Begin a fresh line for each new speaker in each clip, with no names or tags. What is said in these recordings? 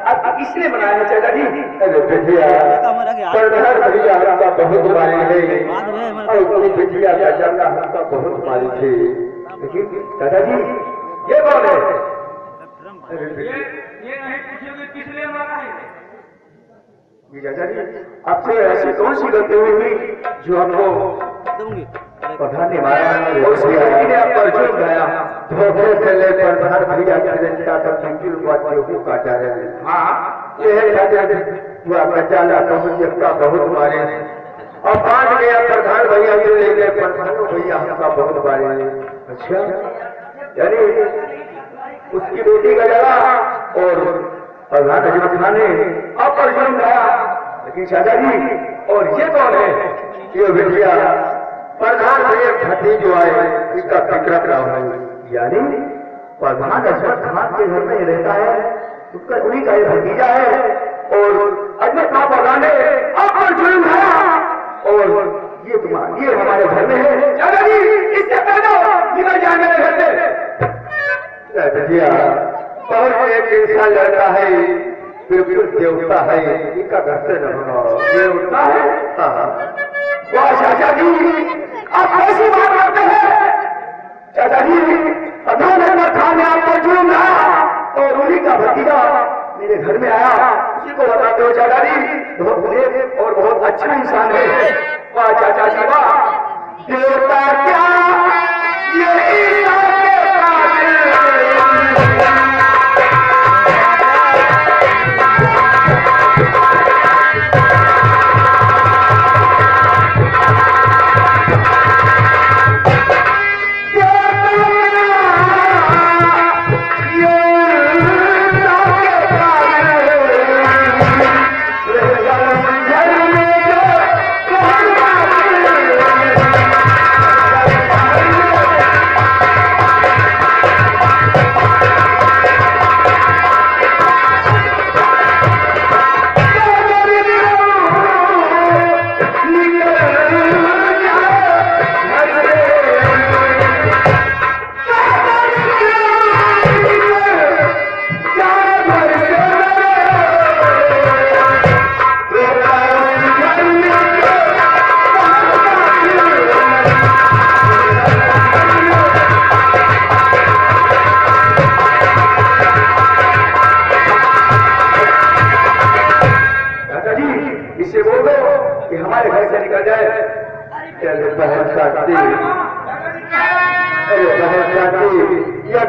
अब किसने बनाया है चाचा जी?
अरे बिटिया प्रधान भैया हमका बहुत मारे है और उसकी बिटिया चाचा का हमका बहुत मारी थी।
लेकिन चाचा जी ये कौन है?
ये नहीं पूछोगे किसने मारा है?
चाचा जी आपसे ऐसी कौन सी गलती हुई जो आपको प्रधान ने मारा और उसकी लड़की ने आप पर जुर्म गाया?
धोखे से ले प्रधान भैया की रिश्ता तक मंजिल बात के काटा रहे।
हाँ
ये है चाचा हुआ बचाला तो मुझे का बहुत मारे और मान गया प्रधान भैया से लेके प्रधान भैया हमका बहुत मारे।
अच्छा यानी उसकी बेटी का जला और प्रधान अजमत खान ने आप पर जुर्म गाया। लेकिन चाचा जी और ये कौन है?
ये बिटिया प्रधान भैया घटी जो आए इसका फिक्र क्या हो।
यानी प्रधान अजमत खान के घर में रहता है, उसका उन्हीं का ये भतीजा है और अजमत खान प्रधान ने आप पर जुर्म गाया और ये हमारे घर में है। चाचा जी इससे पहले निकल जाए मेरे घर से।
भैया बहुत एक ऐसा लड़का है बिल्कुल देवता है इनका घर से न होना।
देवता है?
हाँ
वाह चाचा जी आप कैसी बात करते हैं? चाचा जी प्रधान अजमत खान ने आप पर जुर्म गाया और उन्हीं का भतीजा मेरे घर में आया। उसी को बताते हो चाचा जी बहुत नेक और बहुत अच्छा इंसान है। वाह चाचा जी वाह। देवता क्या ये ईसा के कातिल।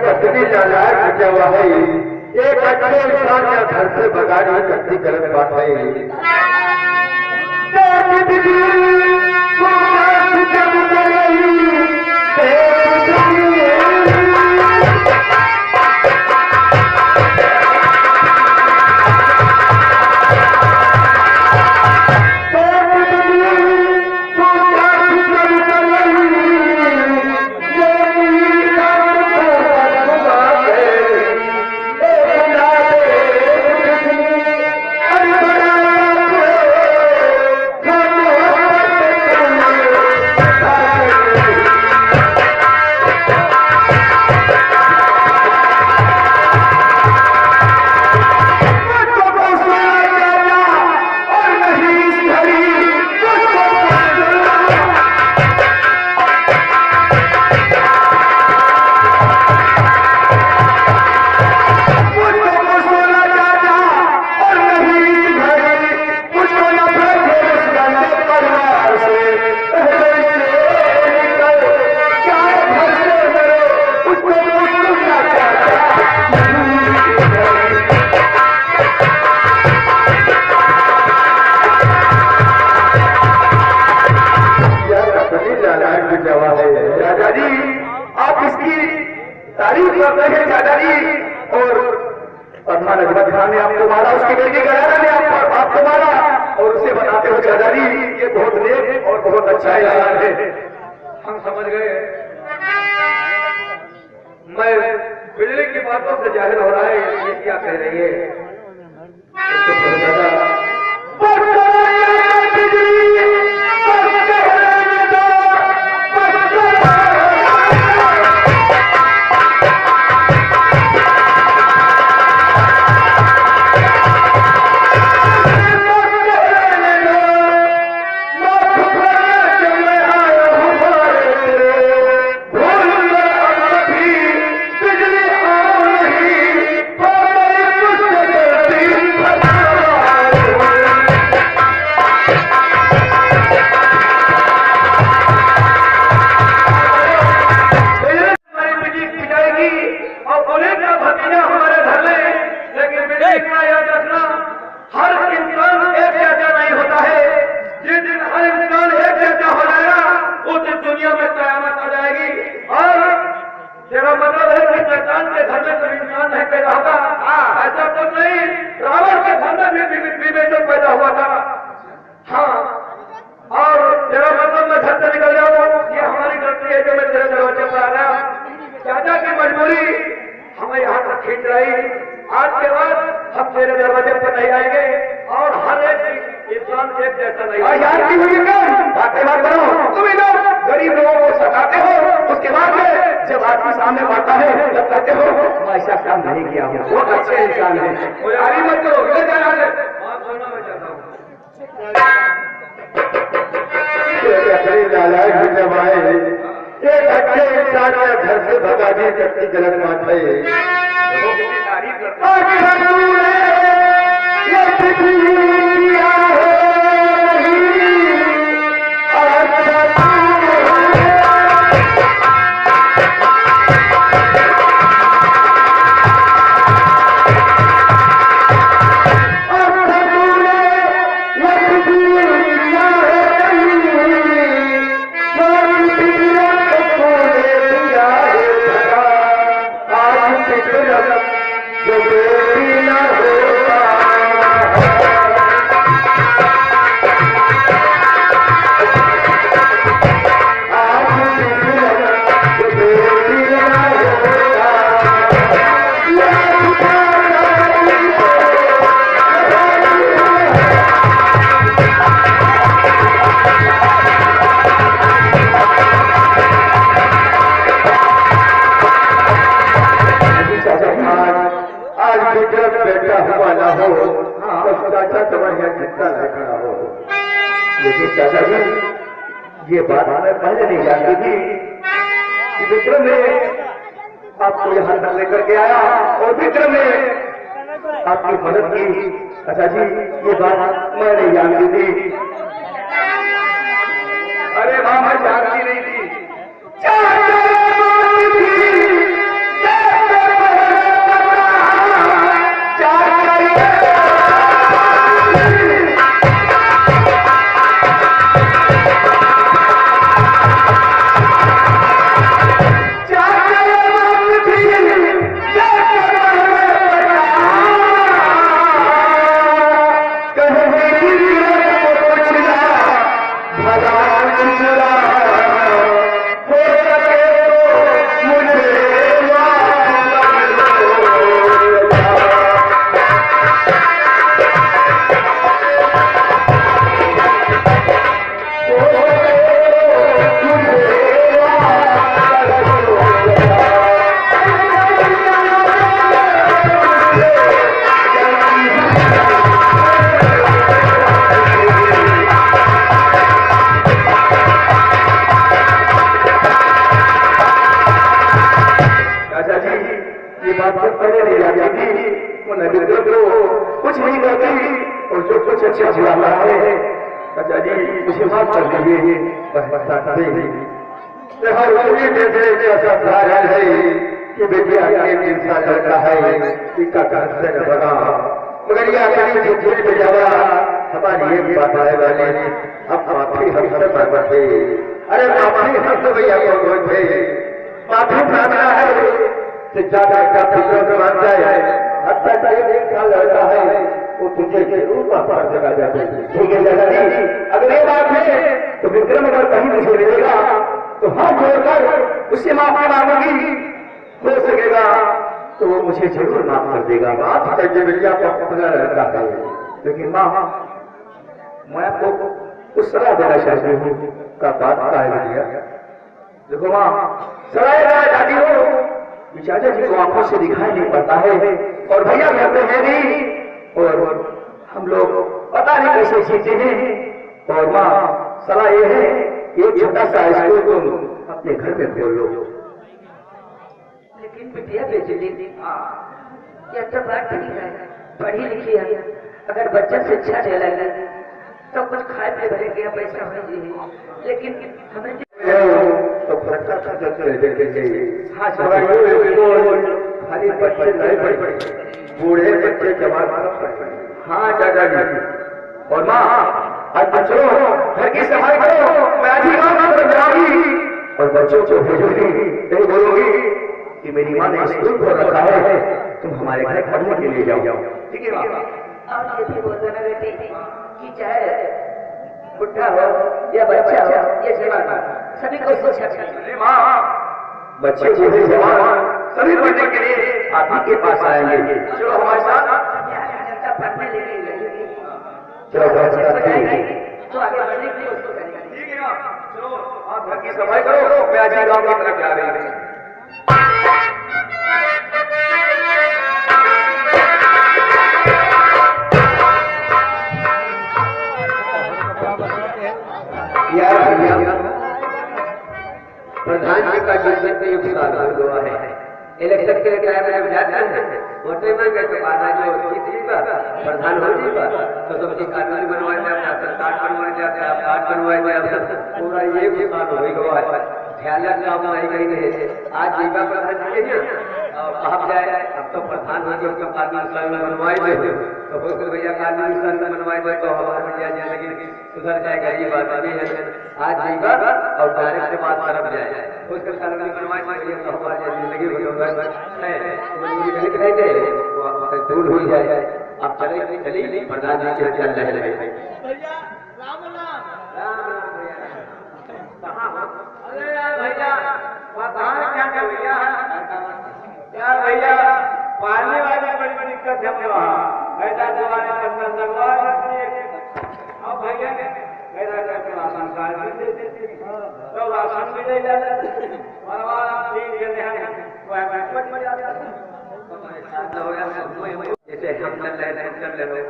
कितनी नालायक बचा हुआ है। एक अच्छे इंसान का घर से भगाना कितनी गलत बात है। प्रधान अजमत खान ने आपको मारा, उसकी बेटी गयाना ने आपको मारा और उसे बताते हो चाचा जी ये बहुत नेक और बहुत अच्छा इंसान है।
हम समझ गए। मैं बिजली की बातों से जाहिर हो रहा है ये क्या कह रही है। लेकिन इतना याद रखना, हर इंसान एक जैसा नहीं होता है। जिस दिन हर इंसान एक जैसा हो जाएगा उस दिन दुनिया में कयामत आ जाएगी। और तेरा मतलब है कि शैतान के घर में सब इंसान नहीं पैदा होगा, ऐसा तो नहीं। रावण के घर में भी विवेचन पैदा हुआ था। हाँ, और तेरा मतलब मैं घर से निकल जाऊँ, ये हमारी गलती है जो मैं तेरे दरवाजे पर आ गया। चाचा की मजबूरी हमें यहाँ तक खींच रही। आज के बाद हम तेरे दरवाजे पर नहीं आएंगे और हर एक इंसान एक जैसा नहीं।
यार की हुई बातें मत करो। तुम लोग गरीब लोगों को सताते हो, उसके बाद में जब आदमी सामने बढ़ता है तब कहते हो मैं ऐसा काम नहीं किया हूँ, बहुत अच्छे इंसान है।
यारी मत करो, इधर जाना है। बात बोलना मैं चाहता हूँ।
एक अच्छे इंसान या घर से भगा दी कितनी गलत बात है।
लेकिन चाचा जी ये बात मैं पहले नहीं जानती थी कि विक्रम ने आपको यहाँ तक लेकर के आया और विक्रम ने आपकी मदद की। चाचा जी ये बात मैं नहीं जानती थी।
अरे माँ मैं जानती नहीं थी।
अच्छा बुरा है चाचा जी, मुझे माफ कर दीजिए।
कि बेटिया एक इंसान लड़का है इसका घर से न बना, मगर ये आखिरी जो जेल में जावा हमारी एक बात आए वाले अब माफी हमसे मांगते थे। अरे माफी हमसे भैया को थे, माफी मांगना है तो ज्यादा का फिक्र मान जाए। अब तक एक साल लड़का है वो तुझे जरूर वापस जगा जाते।
ठीक है दादाजी, अगर ये बात है तो विक्रम अगर कहीं मुझे मिलेगा तो हाथ जोड़कर उससे माफी मांगूंगी। हो सकेगा तो वो मुझे जरूर माफ कर देगा।
माफ करके भैया को अपना लड़का है।
लेकिन माँ मैं आपको कुछ सलाह देना चाहती हूँ।
का बात का है भैया।
देखो माँ, सलाह दादी हो कि चाचा जी को आंखों से दिखाई नहीं पड़ता है और भैया घर पे है नहीं, और हम लोग पता नहीं कैसे जीते हैं। और माँ सलाह ये है कि एक छोटा सा स्कूल तुम अपने घर में खोल लो।
लेकिन बिटिया बेचनी ये तो बात ठीक है, पढ़ी लिखी है, अगर बच्चा शिक्षा दे लगे तो कुछ खाए पे भरे गया पैसा हो जाए। लेकिन हमें
तो खर्चा खर्चा देखेंगे। हाँ खाली बच्चे नहीं पढ़े बूढ़े बच्चे जवान सब पढ़े।
हाँ चाचा जी। और माँ आज बच्चों घर की सफाई करो, मैं आज ही काम कर जाऊंगी
और बच्चों को भेजूंगी, नहीं बोलूंगी कि मेरी माँ ने स्कूल खोल रखा है, तुम हमारे घर पढ़ने के लिए जाओ।
ठीक है माँ।
और ये भी बोलते ना बेटी कि चाहे बुढ़ा हो या बच्चा हो या जवान हो, सभी को शिक्षा चाहिए।
अरे माँ
बच्चे बूढ़े जवान सभी पढ़ने के लिए आप ही के पास आएंगे।
चलो हमारे साथ।
पढ़ने लेके जाएंगे
चलो बताते
तो आगे बढ़ने के लिए उसको करेंगे।
ठीक है माँ। चलो आप घर की सफाई करो, मैं आज ही गाँव की तरफ जा रही हूँ।
प्रधान जी का जन्म 1 साल हो गया है। इलेक्शन के लिए जब जाते हैं वोटे में गए तो आधा जो जीतेगा प्रधान हो जाएगा तो सबकी कानून बनवाए जाए, सरकार बनवाए जाए, कार्ड बनवाए जाए, पूरा 1 साल हो गया है। ख्याल काम नहीं गई नहीं। आज जीवा प्रधान जी है और आप जाए अब तो प्रधान हो गए तो कानून संग बनवाए जाए तो बोलते भैया कानून संग बनवाए जाए तो हमारे भैया जिंदगी सुधर जाएगा। ये बात नहीं है। आज जीवा और डायरेक्ट से बात तरफ जाए उसके कानून बनवाए जाए तो हमारी जिंदगी दूर हो जाए। अब चले चलिए प्रधान जी के चल रहे हैं।
अरे यार भैया प्रधान क्या कर भैया यार भैया पानी वाली बड़ी दिक्कत है वहाँ। ऐसा जवानी करना लगवा अब भैया मेरा करके राशन कार्ड भी दे देते तो राशन भी दे जाते परवार ठीक है
जैसे हम चल रहे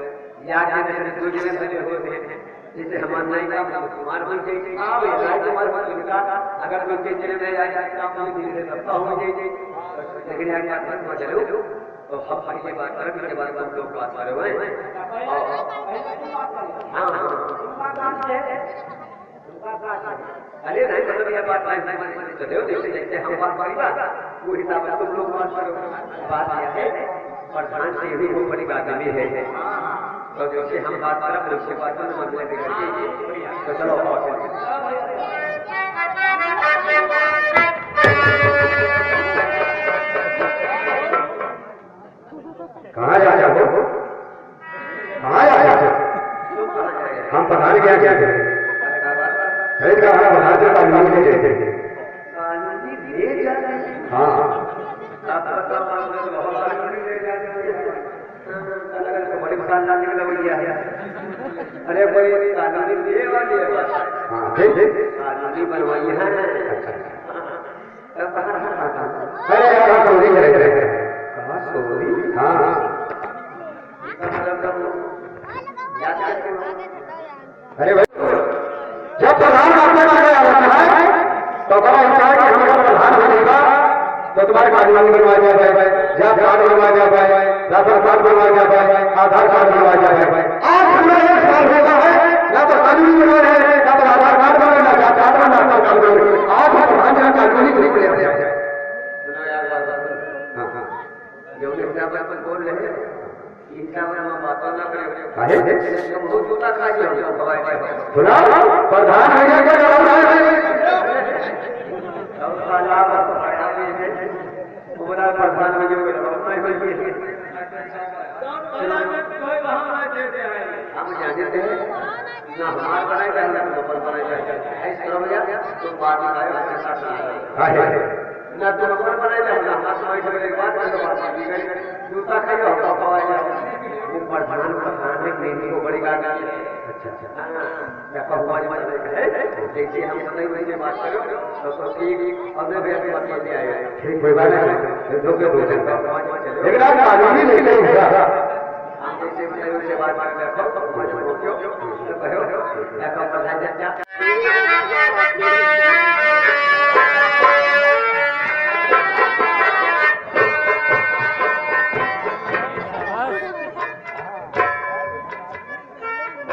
याद जैसे हमारे नहीं काम कुमार बन अगर बच्चे चले गए लेकिन चलो तो हम पहले बात करें के बाद हम लोग बात करे हुए अरे नहीं मतलब यह बात चलो जैसे जैसे हम बात करेगा वो हिसाब से तुम लोग बात यह है प्रधान से भी बहुत बड़ी बात आदमी है तो जैसे हम बात करें उसके बाद तो चलो कहाँ जा रहे हो? कहाँ जा रहे हो? हम प्रधान क्या क्या करें? कहाँ बनाते कानून ले लेते? हाँ बड़ी परेशान अरे कोई कानूनी दे वाली है कानूनी बनवाई है। अरे हाँ अरे भाई जब प्रधान आपके आगे आता है तो बड़ा होता है कि हमारा प्रधान बनेगा तो तुम्हारे कानून बनवाया जाए, जब कार्ड बनवाया जाए, राशन कार्ड बनवाया जाए, आधार कार्ड बनवाया जाए। आज हमें 1 साल होगा है ना तो कानूनी बनवा रहे हैं ना तो आधार कार्ड बनवाना या कार्ड बनवाना काम कर रहे हैं। आज हम प्रधान जी कानूनी नहीं ले रहे हैं। जो बोल रहे हैं इनका बातों ना करें बहुत छोटा प्रधान भैया क्या जवाब प्रधान हम जानते हैं ना हमारे बनाए जाए ना लोकल बनाए जाए ऐसा भैया तो बात ना तो लोकल बनाए जाए ना हमारे बात जूता खाइए वो प्रधान एक को बड़ी गाड़ी। अच्छा जैसे हम बताइए वैसे बात करो तो ठीक हमने भी अपनी बात करते आए ठीक कोई बात नहीं लेकिन आप कानूनी नहीं होगा हम जैसे बताइए वैसे बात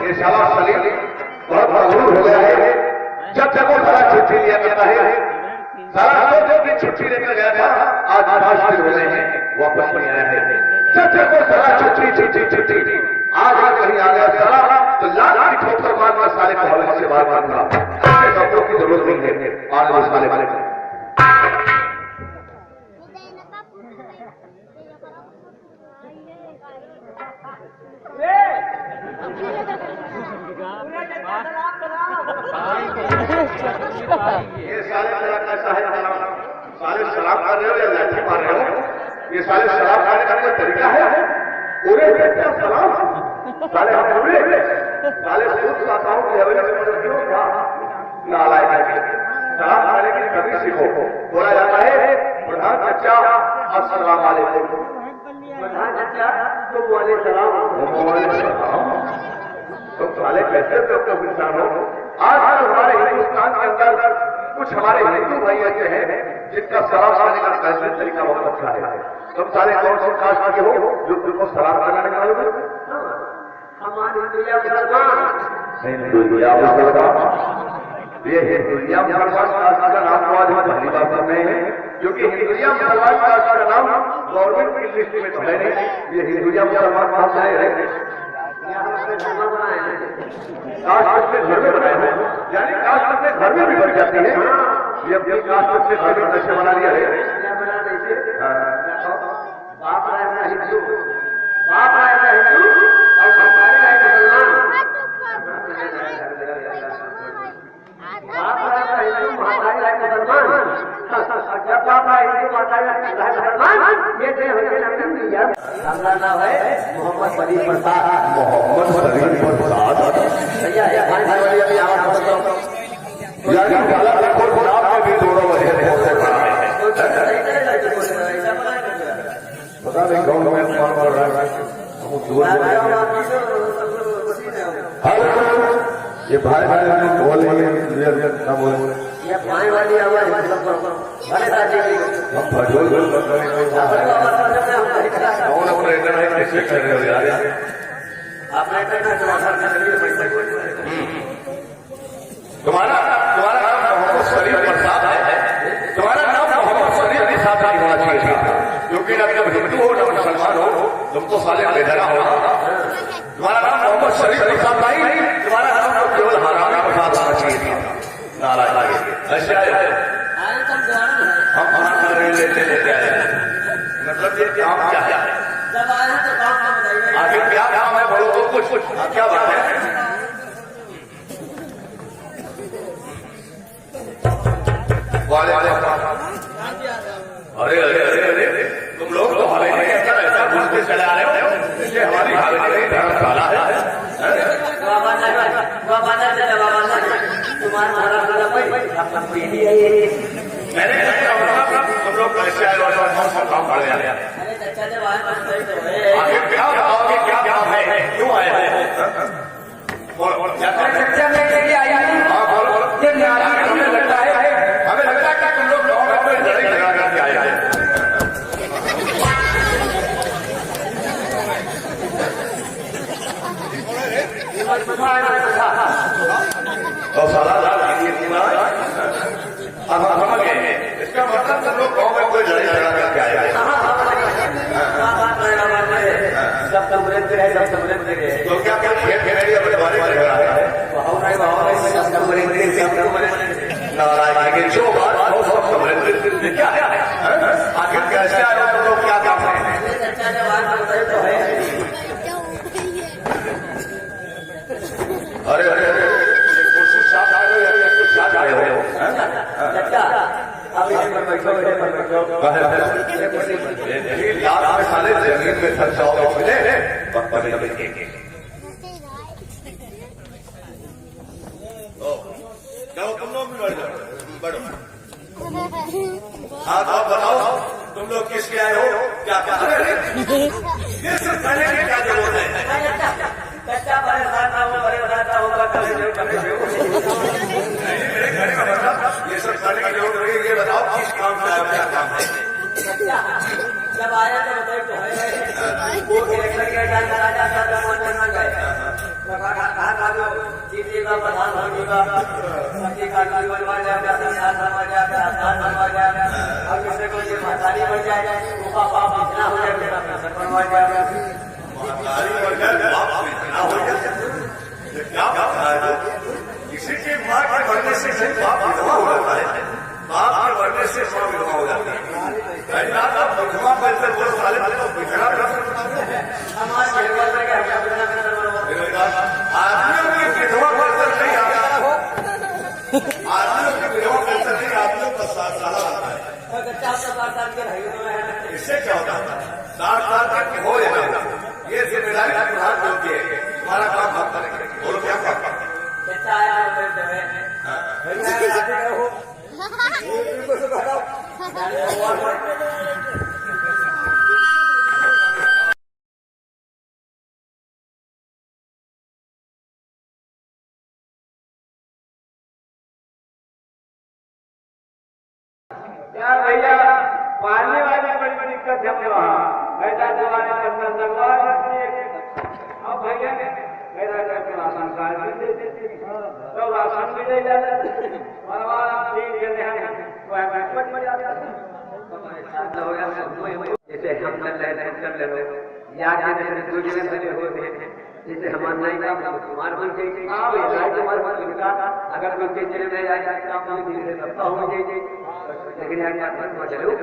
ये शाला सलीम बहुत मशहूर हो गया है। जब तक वो सारा छुट्टी लिया जाता है सारा जो भी छुट्टी लेकर गया था आज 5 दिन हो गए हैं वापस नहीं आया है।
सच्चे को साला छुट्टी आज कहीं आ गया साला तो लाख की ठोकर मारना साले को हवाले से बाहर मारूंगा। ऐसे कपड़ों की जरूरत नहीं है आज वो साले वाले को। ये साले तेरा कैसा है साले शराब कर रहे हो या लाठी मार रहे हो? ये साले शराब खाने का कोई तरीका है? पूरे क्या सलाम साले हम पूरे साले सूद साताओं की हवेली से मदद क्यों क्या नालायक है। शराब खाने की कभी सीखो। बोला जाता है प्रधान बच्चा अस्सलाम वालेकुम,
प्रधान अच्छा तो वाले सलाम।
तुम साले कैसे तो इंसान हो? आज हमारे हिंदुस्तान के अंदर कुछ हमारे हिंदू भाई ऐसे हैं जिनका शराब खाने का कैसे तरीका बहुत अच्छा है। तुम साले कौन सी कास्ट के हो जो तुमको शराब खाना नहीं मालूम है?
हमारे दुनिया मुसलमान
हिंदुया मुसलमान, ये हिंदुया मुसलमान कास्ट का नाम तो आज हम पहली बार सुन रहे हैं, क्योंकि हिंदुया मुसलमान कास्ट का नाम गवर्नमेंट की लिस्ट में तो है नहीं। ये हिंदुया मुसलमान कास्ट है कास्ट अपने घर में बनाए हैं, यानी कास्ट अपने घर में भी बन जाती है। ये अपनी कास्ट अपने घर में नशे बना लिया है।
बाप आएगा हिंदू, बाप आएगा हिंदू और हमारे आएगा मुसलमान। बाप आएगा हिंदू, हमारे आएगा मुसलमान। जब बाप आएगा हिंदू, हमारे आएगा मुसलमान। ये जो है हमारा नाम है मोहम्मद फरीद प्रसाद।
मोहम्मद फरीद प्रसाद
भैया भाई वाली अभी आवाज बताओ।
यानी काला देखो गुलाब में भी दोनों वजह होते पड़ा है। पता नहीं कौन में कौन बोल रहा है। ये भाई भाई बोल रहे ना बोल
ये भाई वाली आवाज भले राजी
हम भजोल बोल रहे हैं। कौन अपने इतना कैसे कर रहे हो यार?
आपने
तुम्हारा नाम मोहम्मद शरीफ प्रसाद है। तुम्हारा नाम मोहम्मद शरीफ प्रसाद नहीं होना चाहिए, क्योंकि ना जब हिंदू हो ना मुसलमान हो तुम तो साले बेधरा हो। तुम्हारा नाम मोहम्मद शरीफ प्रसाद नहीं, तुम्हारा नाम तो केवल हराम प्रसाद होना चाहिए। नाराज ऐसे आए हम लेते आए, मतलब ये काम क्या है? आखिर क्या काम है? बोलो तो कुछ क्या बात है? अरे अरे अरे अरे तुम लोग तो हमें ऐसा घूमते चले आ रहे हो। ये हमारी धर्मशाला है। मैंने तुम लोग कैसे आए और काम पड़ गया? आखिर क्या बताओगे? क्या काम है? क्यों आए हैं? हाँ बोलो बोलो। हमें लगता है कि तुम लोग में लड़ाई लगा करके आए हैं। और साला इसका मतलब तुम लोग गाँव में कोई लड़ाई लगा करके आए हैं। तो क्या क्या खेल खेलेंगे अपने बारे में लगा है? नारायण जो बात क्या है? आखिर कैसे आए तुम लोग? क्या काम है? अरे अरे अरे कुर्सी साथ आए हो या कुछ साथ आए हो? लाख में साले जमीन में खर्चा होगा मिले तुम लोग भी बढ़ो। हाँ तो बताओ तुम लोग किसके आए हो? क्या ये सब करने की क्या जरूरत है?
कच्चा परेशान होगा
ये सब करने की जरूरत है। ये बताओ किस काम से आया? क्या काम है?
जब आया तो वो जीतेगा प्रधान होगा बनवा जाएगा और किसी को ये महतारी बन जाएगा पाप इतना हो जाएगा
किसी की माँ के मरने से बाप विधवा हो जाता है, बाप के मरने से माँ विधवा हो जाती है। विधवा पैसे वो साले तो बिखरा आदमियों की विधवा पैसा नहीं आता, आदमियों की विधवा पैसा नहीं, आदमियों का 7 साल आता है। इससे क्या होता है? 60 साल तक हो जाएगा। ये जिम्मेदारी हाथ होती है, तुम्हारा काम हम करेंगे। बोलो क्या काम?
यार भैया पानी वाली बड़ी दिक्कत है वहाँ, ऐसा जमाने पर अब भैया मेरा करके राशन कार्ड भी दे देते, तो राशन भी दे जाते, जैसे हम कर रहे यार जैसे हमारे नहीं काम तुम्हारे मन के अगर मन के चले में काम धीरे करता हूँ लेकिन चलो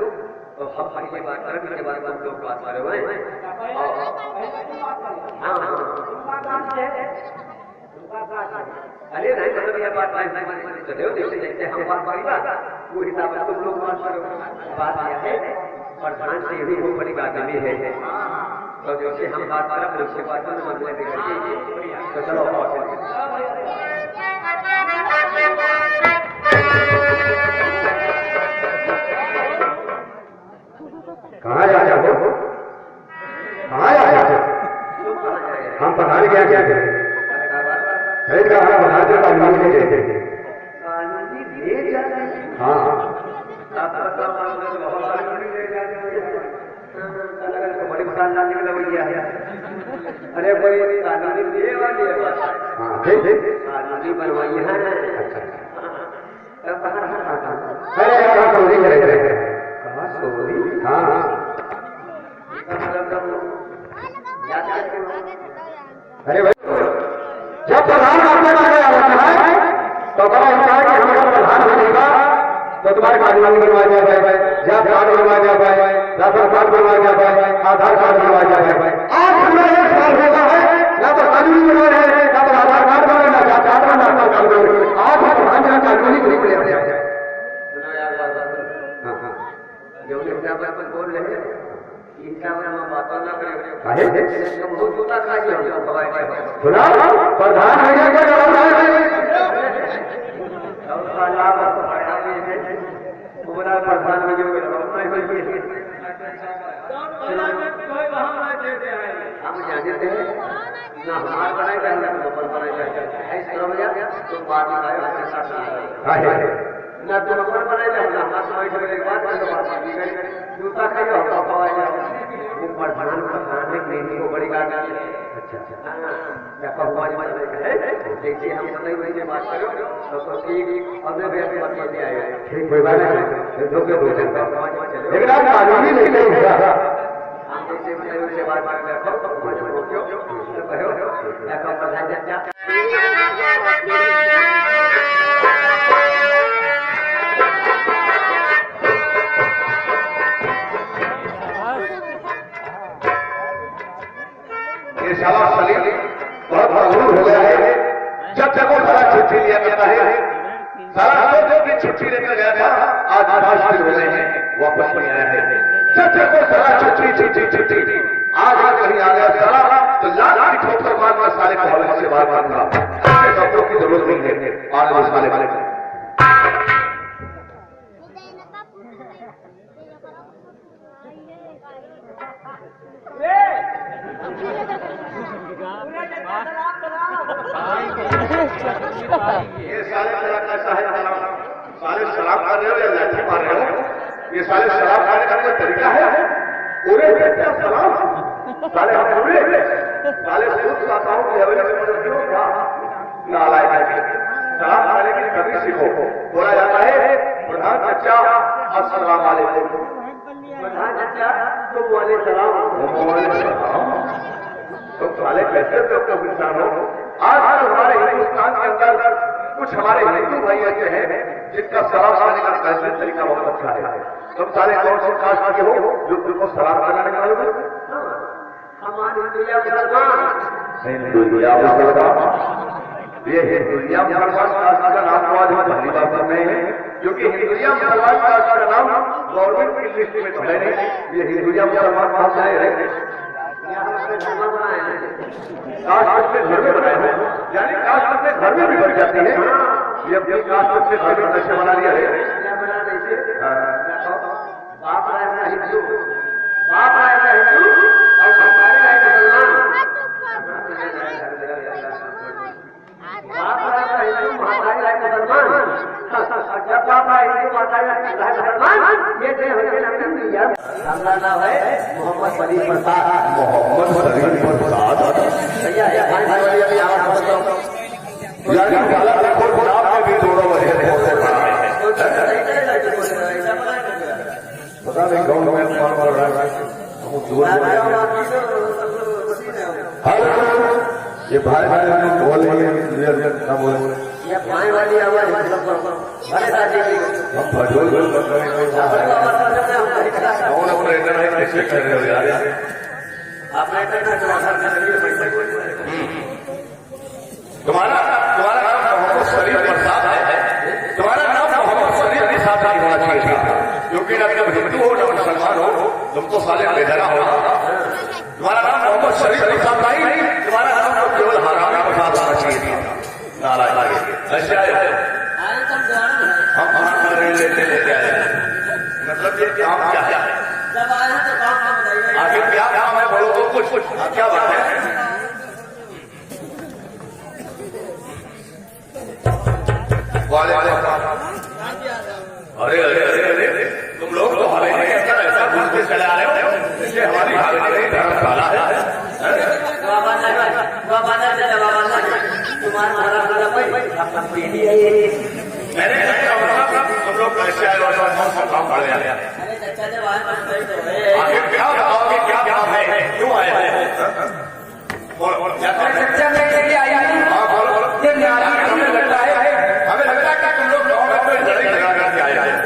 तो हम ये बात करें, इसके बाद हम लोग बात करे हुए अरे नहीं मतलब ये बात चले जैसे हम बात करेगा वो हिसाब से तुम लोग बात यह है प्रधान से भी बहुत बड़ी बात भी है, तो जैसे हम बात करें उसके बाद तो चलो
कहाँ जा रहे हो? कहाँ जा रहे हो? हम पढ़ाने क्या क्या थे? हाँ
बड़ी मकान लाने के लिए अरे कोई कानूनी दे वाली है, कानूनी बनवाई है।
अरे चोरी करे हाँ अरे भाई जब प्रधान आपके पास आता है तो बड़ा होता है कि हमारा प्रधान बनेगा तो तुम्हारे कानून बनवा दिया जाए, जब कार्ड बनवा दिया जाए, राशन कार्ड बनवा दिया जाए, आधार कार्ड बनवा दिया जाए। आज हमें 1 साल होता है ना तो कानूनी बनवा रहे हैं, ना तो आधार कार्ड बनना, ना कार्ड बनना, आज प्रधान जहाँ कानूनी नहीं बने हो जाए।
बोल रहे हैं बात न करें,
प्रधान
प्रधान हम जानते हैं ना हमारे बनाए जाए ना बनाए जाए, तो बात ना तो नंबर बनाए जाए ना हाथ के बाद जूता खाइए वो प्रधान नहीं वो बड़ी बात है। अच्छा जैसे हम बताइए वैसे बात करो तो ठीक हमने भी आए
ठीक कोई बात नहीं, लेकिन आप कानूनी नहीं करेंगे
हम जैसे बताइए वैसे बात करो।
साला सलीम बहुत मजबूर हो गया है, जब तक वो सारा छुट्टी लिया करता है, सारा जो भी छुट्टी लेकर गया था आज 5 दिन हो गए हैं वापस नहीं आया है। जब तक वो सारा छुट्टी आज कहीं आ गया सारा तो लाल की ठोकर मारना साले को हवा से बाहर मारना, डॉक्टरों की जरूरत नहीं है आज वो साले वाले ये साले कैसा है? साले शराब खा रहे हो या लाठी मार रहे हो? ये साले शराब खाने का कोई तरीका है? पूरे क्या शराब साले हम पूरे साले सूद खाता हूँ क्या नालायक शराब खाने की कभी सीखो। बोला जाता है प्रधान चचा अस्सलाम वालेकुम,
प्रधान चचा
तुम वाले सलाम।
तुम साले कैसे तो इंसान हो? आज हमारे हिंदुस्तान के अंदर कुछ हमारे हिंदू भाई ऐसे हैं जिनका सलाम करने का कैसे तरीका बहुत अच्छा है। तुम साले कौन से कास्ट के हो जो तुमको सलाम करना नहीं मालूम?
हमारे दुनिया मुसलमान,
हिंदुया मुसलमान, ये हिंदुया मुसलमान कास्ट का नाम आज हम पहली बार सुन रहे हैं, क्योंकि हिंदुया मुसलमान कास्ट का नाम गवर्नमेंट की लिस्ट में तो है नहीं। ये हिंदुया मुसलमान कास्ट है कास्ट अपने घर में बनाए हैं, यानी कास्ट अपने घर में भी बन जाती है। ये अपनी कास्ट अपने घर में नशे बना लिया है।
बाप आया हिंदू, बाप आया हिंदू और हमारे आए मुसलमान। बाप आया हिंदू, हमारे आए मुसलमान। जब बाप आया हिंदू, हमारे आए मुसलमान, ये देह होते हैं। हमारा नाम है मोहम्मद शरीफ प्रसाद।
मोहम्मद शरीफ प्रसाद
भैया भाई भाई वाली अभी आवाज बताओ।
यानी काला देखो नाम में भी थोड़ा वजह होते पता नहीं गाँव में मार मार रहा है। ये भाई भाई बोल ना बोले
ये भाई वाली आवाज बड़े राजी
हम भजोल कैसे कर रहे हो यार? तुम्हारा नाम मोहम्मद शरीफ प्रसाद है। तुम्हारा नाम मोहम्मद शरीफ प्रसाद नहीं होना चाहिए था, क्योंकि ना तुम हिंदू हो ना मुसलमान हो, तुम तो साले बेदरा हो। तुम्हारा नाम मोहम्मद शरीफ प्रसाद नहीं, तुम्हारा नाम तो केवल हराम प्रसाद होना चाहिए था। नारायण ऐसे आए हम लेते आए। मतलब ये काम क्या है?
जब आए तो काम बताइए।
आगे क्या काम है बोलो तो कुछ क्या बात है? अरे अरे अरे अरे तुम लोग तो हमें ऐसा घूमते चले आ रहे हो जैसे हमारी हालत धर्मशाला है। मैंने तुम लोग कैसे आए और काम पड़ गया? आगे क्या बताओगे? क्या काम है? क्यों आए हैं? हमें लगता है कि तुम लोग गाँव में लड़ाई लगा करके आए हैं।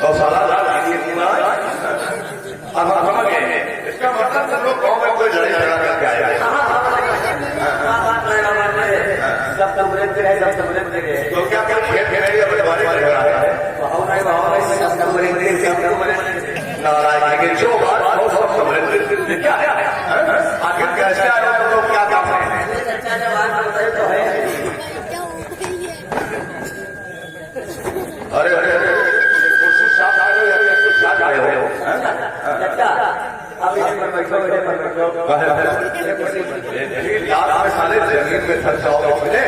तो साला अब हम समझ गए, इसका मतलब तुम लोग गाँव में कोई लड़ाई लगा करके आए हैं। तो क्या क्या खेत खेल अपने बारे में लगा रहा है? नारायण जो बात हो सब समझ क्या है? आखिर कैसे आए तुम लोग? क्या काम है? अरे अरे अरे कुर्सी साथ आ रहे हो, कुछ साथ आए हो? लाल में साले जमीन में थक जाओगे मुझे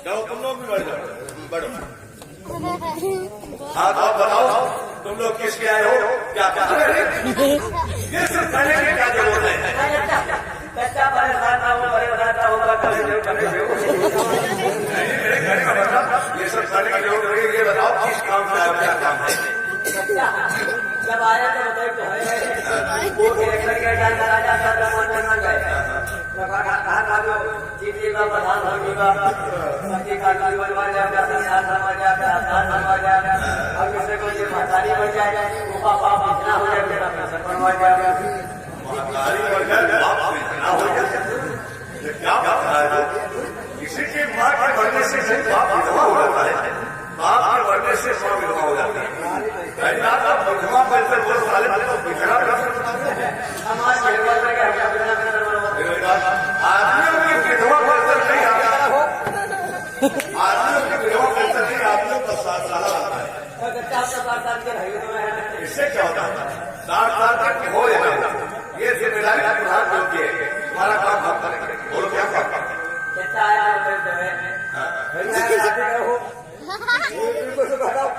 जाओ तुम लोग भी बढ़ जाओ, बढ़ो। हाँ तो बताओ तुम लोग किसके आए हो? क्या ये सब पहले के क्या जरूरत है? ये सब करने की जरूरत है। ये बताओ किस काम से आए, क्या काम है?
जब आया तो बताइए वो प्रधान होगा महतारी बन जाएगा, वो पापा इतना हो जाएगा, बनवा जाएगा।
क्या बात है? किसी की माँ के बढ़ने से बाप विधवा हो जाता है, बाप के बढ़ने से माँ विधवा हो जाती है। विधवा पैसे बहुत साले आदमियों की विधवा पैसे नहीं आता हो, आदमियों की विधवा पैसे नहीं, आदमियों का 7 साल आता है। इससे क्या होता है? 60 साल तक हो जाता है। ये जिम्मेदारी प्रधान योग्य है, तुम्हारा काम हम करेंगे। बोलो क्या काम करते हैं?
बताओ